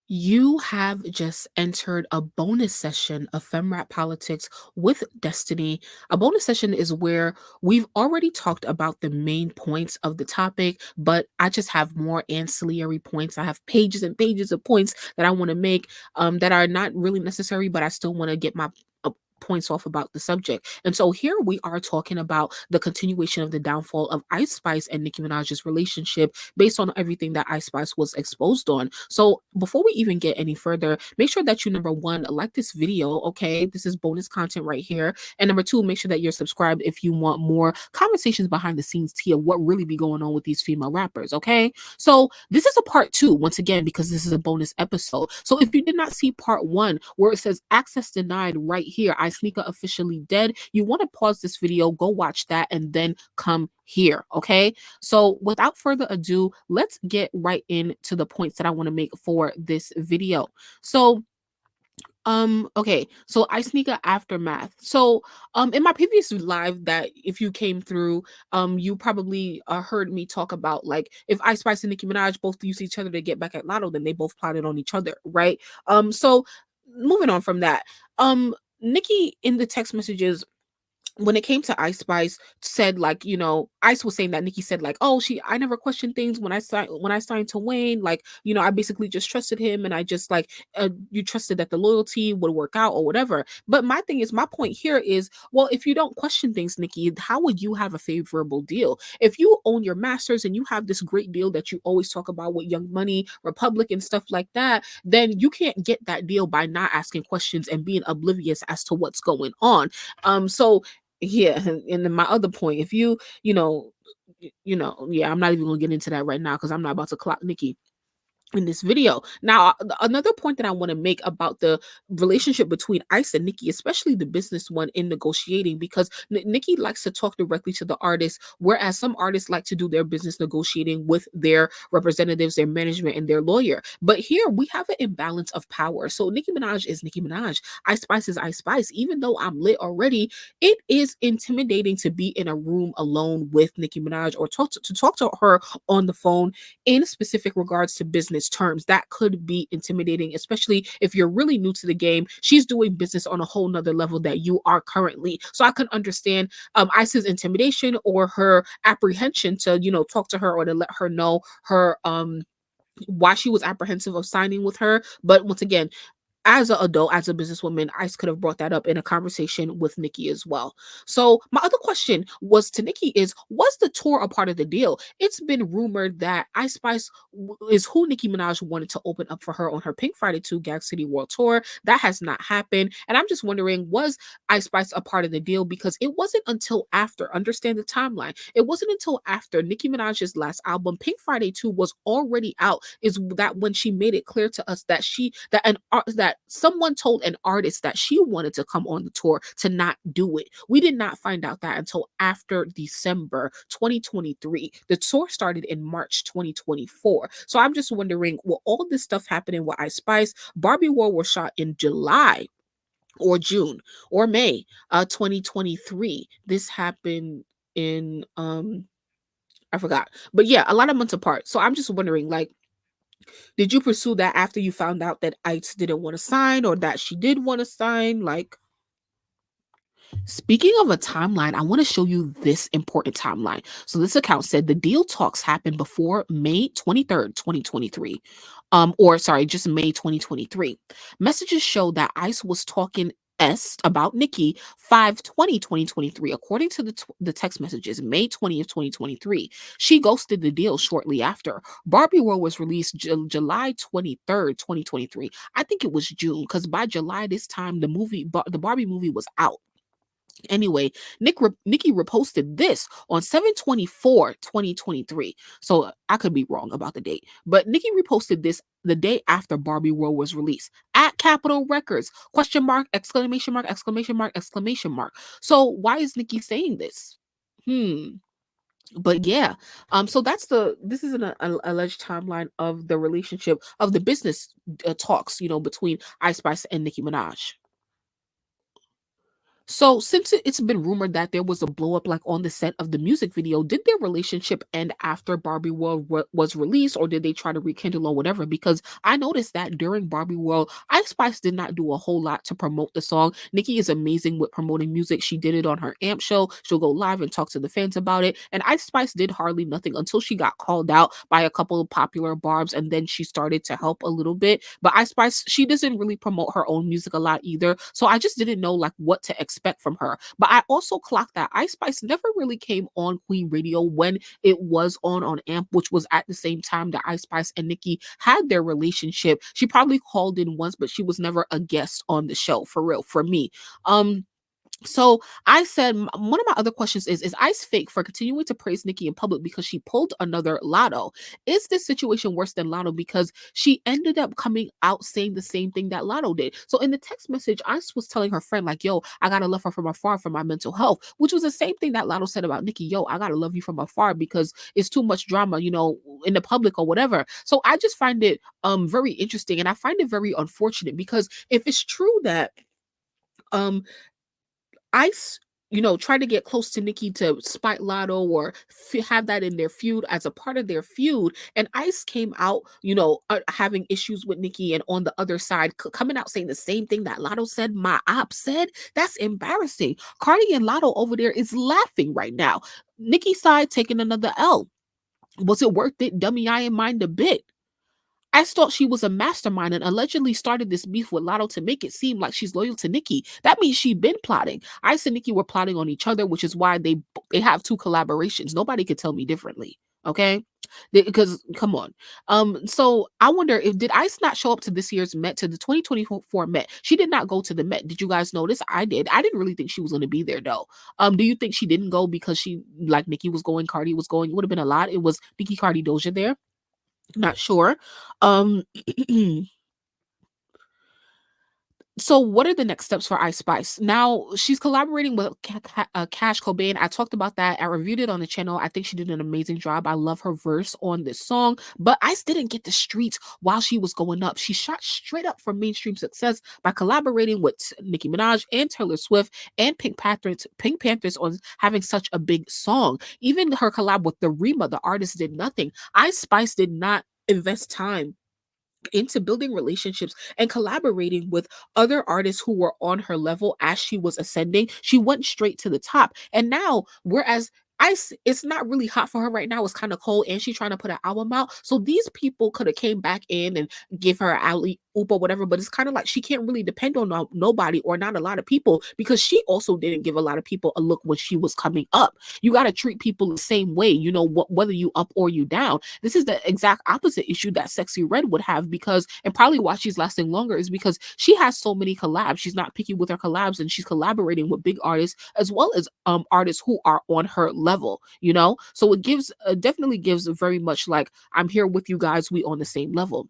You have just entered a bonus session of FemRap Politics with Destiny. A bonus session is where we've already talked about the main points of the topic, but I just have more ancillary points. I have pages and pages of points that I want to make that are not really necessary, but I still want to get my points off about the subject. And so here we are talking about the continuation of the downfall of Ice Spice and Nicki Minaj's relationship based on everything that Ice Spice was exposed on. So before we even get any further, make sure that you number one, like this video, okay? This is bonus content right here. And number two, make sure that you're subscribed if you want more conversations behind the scenes tea of what really be going on with these female rappers, okay? So this is a part two, once again, because this is a bonus episode. So if you did not see part one, where it says access denied right here, IceNika officially dead, you want to pause this video, go watch that, and then come here, okay? So without further ado, let's get right into the points that I want to make for this video. So okay, so IceNika aftermath. So in my previous live that if you came through, you probably heard me talk about like if Ice Spice and Nicki Minaj both use each other to get back at Lotto, then they both plotted on each other, right? So moving on from that, Nicki in the text messages when it came to Ice Spice said like, you know, Ice was saying that Nicki said like, oh, I never questioned things when I signed to Wayne, like, you know, I basically just trusted him and I just like you trusted that the loyalty would work out or whatever. But my thing is, my point here is, well, if you don't question things, Nicki, how would you have a favorable deal? If you own your masters and you have this great deal that you always talk about with Young Money, Republic and stuff like that, then you can't get that deal by not asking questions and being oblivious as to what's going on. So yeah, and then my other point, if yeah, I'm not even gonna get into that right now because I'm not about to clock Nicki in this video. Now, another point that I want to make about the relationship between Ice and Nicki, especially the business one in negotiating, because Nicki likes to talk directly to the artist, whereas some artists like to do their business negotiating with their representatives, their management, and their lawyer. But here we have an imbalance of power. So Nicki Minaj is Nicki Minaj. Ice Spice is Ice Spice. Even though I'm lit already, it is intimidating to be in a room alone with Nicki Minaj or to talk to her on the phone in specific regards to business terms. That could be intimidating, especially if you're really new to the game. She's doing business on a whole nother level that you are currently. So I can understand Ice's intimidation or her apprehension to, you know, talk to her or to let her know her why she was apprehensive of signing with her. But once again, as an adult, as a businesswoman, Ice could have brought that up in a conversation with Nicki as well. So my other question was to Nicki is, was the tour a part of the deal? It's been rumored that Ice Spice is who Nicki Minaj wanted to open up for her on her Pink Friday 2 Gag City World Tour. That has not happened. And I'm just wondering, was Ice Spice a part of the deal? Because it wasn't until after, understand the timeline, it wasn't until after Nicki Minaj's last album, Pink Friday 2, was already out, is that when she made it clear to us that that someone told an artist that she wanted to come on the tour to not do it. We did not find out that until after December 2023. The tour started in March 2024. So I'm just wondering, will all this stuff happening with Ice Spice? Barbie World was shot in July or June or May 2023. This happened in I forgot. But yeah, a lot of months apart. So I'm just wondering, like, did you pursue that after you found out that Ice didn't want to sign or that she did want to sign? Like, speaking of a timeline, I want to show you this important timeline. So this account said the deal talks happened before May 23rd, 2023. Or sorry, just May 2023. Messages show that Ice was talking about Nicki 5/20/2023. According to the text messages, May 20th, 2023. She ghosted the deal shortly after. Barbie World was released July 23rd, 2023. I think it was June because by July this time the Barbie movie was out. Anyway, Nicki reposted this on 7/24/2023. So I could be wrong about the date, but Nicki reposted this the day after Barbie World was released at Capitol Records. Question mark, exclamation mark, exclamation mark, exclamation mark. So why is Nicki saying this? But yeah, so this is an alleged timeline of the relationship of the business talks, you know, between Ice Spice and Nicki Minaj. So, since it's been rumored that there was a blow up like on the set of the music video, did their relationship end after Barbie World was released, or did they try to rekindle or whatever? Because I noticed that during Barbie World, Ice Spice did not do a whole lot to promote the song. Nicki is amazing with promoting music. She did it on her AMP show. She'll go live and talk to the fans about it. And Ice Spice did hardly nothing until she got called out by a couple of popular barbs, and then she started to help a little bit. But Ice Spice, she doesn't really promote her own music a lot either. So I just didn't know like what to expect from her. But I also clocked that Ice Spice never really came on Queen Radio when it was on AMP, which was at the same time that Ice Spice and Nicki had their relationship. She probably called in once, but she was never a guest on the show for real for me. So I said one of my other questions is Ice fake for continuing to praise Nicki in public because she pulled another Lotto? Is this situation worse than Lotto because she ended up coming out saying the same thing that Lotto did? So in the text message, Ice was telling her friend like, "Yo, I gotta love her from afar for my mental health," which was the same thing that Lotto said about Nicki. "Yo, I gotta love you from afar because it's too much drama, in the public or whatever." So I just find it very interesting, and I find it very unfortunate because if it's true that um Ice, tried to get close to Nicki to spite Lotto or have that in their feud as a part of their feud. And Ice came out, having issues with Nicki, and on the other side, coming out saying the same thing that Lotto said, my op said. That's embarrassing. Cardi and Lotto over there is laughing right now. Nicki's side taking another L. Was it worth it? Dummy, I ain't mind a bit. I thought she was a mastermind and allegedly started this beef with Lotto to make it seem like she's loyal to Nicki. That means she'd been plotting. Ice and Nicki were plotting on each other, which is why they have two collaborations. Nobody could tell me differently. Okay, because come on. So I wonder if did Ice not show up to this year's Met, to the 2024 Met? She did not go to the Met. Did you guys notice? I did. I didn't really think she was going to be there though. Do you think she didn't go because she like Nicki was going, Cardi was going? It would have been a lot. It was Nicki, Cardi, Doja there. Not sure. Um, so what are the next steps for Ice Spice? Now she's collaborating with Cash Cobain. I talked about that. I reviewed it on the channel. I think she did an amazing job. I love her verse on this song. But Ice didn't get the streets while she was going up. She shot straight up for mainstream success by collaborating with Nicki Minaj and Taylor Swift and Pink Panthers on having such a big song. Even her collab with the Rema, the artist, did nothing. Ice Spice did not invest time into building relationships and collaborating with other artists who were on her level as she was ascending. She went straight to the top. And now, whereas Ice, it's not really hot for her right now. It's kind of cold, and she's trying to put an album out. So these people could have came back in and give her an alley oop or whatever. But it's kind of like she can't really depend on nobody or not a lot of people because she also didn't give a lot of people a look when she was coming up. You got to treat people the same way, whether you up or you down. This is the exact opposite issue that Sexy Red would have because, and probably why she's lasting longer is because she has so many collabs. She's not picky with her collabs, and she's collaborating with big artists as well as artists who are on her level. So it gives definitely gives very much like, I'm here with you guys, we on the same level.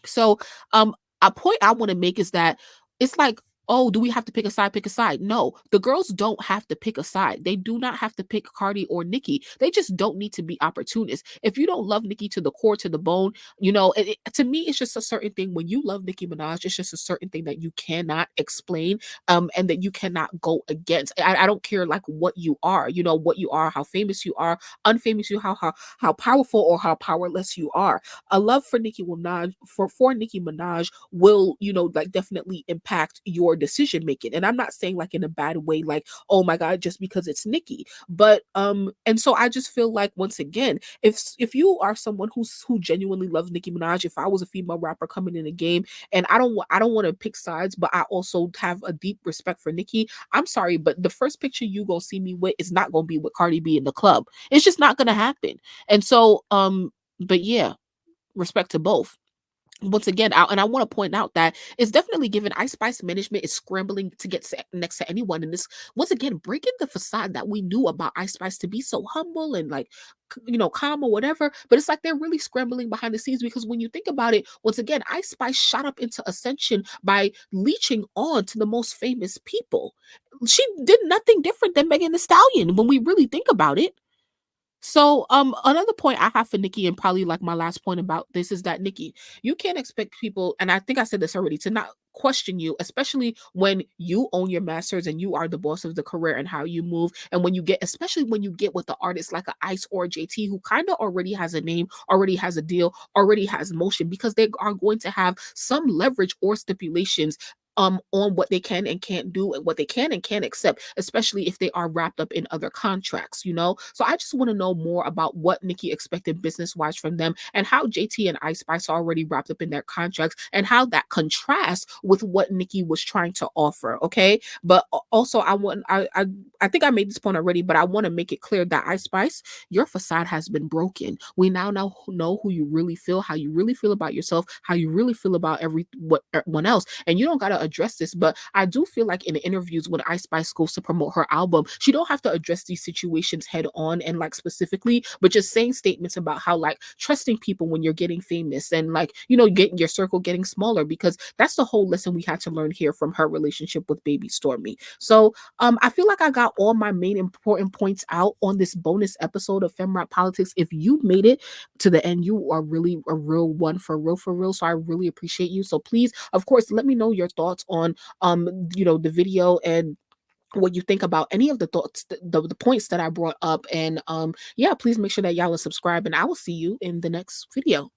So, a point I want to make is that it's like, oh, do we have to pick a side? Pick a side. No, the girls don't have to pick a side. They do not have to pick Cardi or Nicki. They just don't need to be opportunists. If you don't love Nicki to the core, to the bone, to me, it's just a certain thing. When you love Nicki Minaj, it's just a certain thing that you cannot explain, and that you cannot go against. I don't care like what you are, what you are, how famous you are, unfamous you, how powerful or how powerless you are. A love for Nicki Minaj for Nicki Minaj will, like definitely impact your decision making. And I'm not saying like in a bad way, like, oh my God, just because it's Nicki. But and so I just feel like once again, if you are someone who genuinely loves Nicki Minaj, if I was a female rapper coming in the game and I don't want to pick sides, but I also have a deep respect for Nicki, I'm sorry, but the first picture you gonna see me with is not gonna be with Cardi B in the club. It's just not gonna happen. And so but yeah, respect to both. Once again, I want to point out that it's definitely given Ice Spice management is scrambling to get next to anyone. And this, once again, breaking the facade that we knew about Ice Spice to be so humble and like, calm or whatever. But it's like they're really scrambling behind the scenes because when you think about it, once again, Ice Spice shot up into ascension by leeching on to the most famous people. She did nothing different than Megan Thee Stallion when we really think about it. So, another point I have for Nikki, and probably like my last point about this, is that Nikki, you can't expect people, and I think I said this already, to not question you, especially when you own your masters and you are the boss of the career and how you move. And when you get, especially when you get with the artist like a Ice or a JT, who kind of already has a name, already has a deal, already has motion, because they are going to have some leverage or stipulations on what they can and can't do and what they can and can't accept, especially if they are wrapped up in other contracts, you know? So I just want to know more about what Nikki expected business wise from them, and how JT and Ice Spice are already wrapped up in their contracts, and how that contrasts with what Nikki was trying to offer. Okay. But also I think I made this point already, but I want to make it clear that Ice Spice, your facade has been broken. We now know who you really feel, how you really feel about yourself, how you really feel about everyone else. And you don't gotta address this, but I do feel like in the interviews when Ice Spice goes to promote her album, she don't have to address these situations head on and like specifically, but just saying statements about how like trusting people when you're getting famous, and like, you know, getting your circle getting smaller, because that's the whole lesson we had to learn here from her relationship with Baby Stormy. So I feel like I got all my main important points out on this bonus episode of FemRap Politics. If you made it to the end, you are really a real one, for real, for real. So I really appreciate you. So please, of course, let me know your thoughts on the video, and what you think about any of the thoughts, the points that I brought up. And yeah, please make sure that y'all are subscribed, and I will see you in the next video.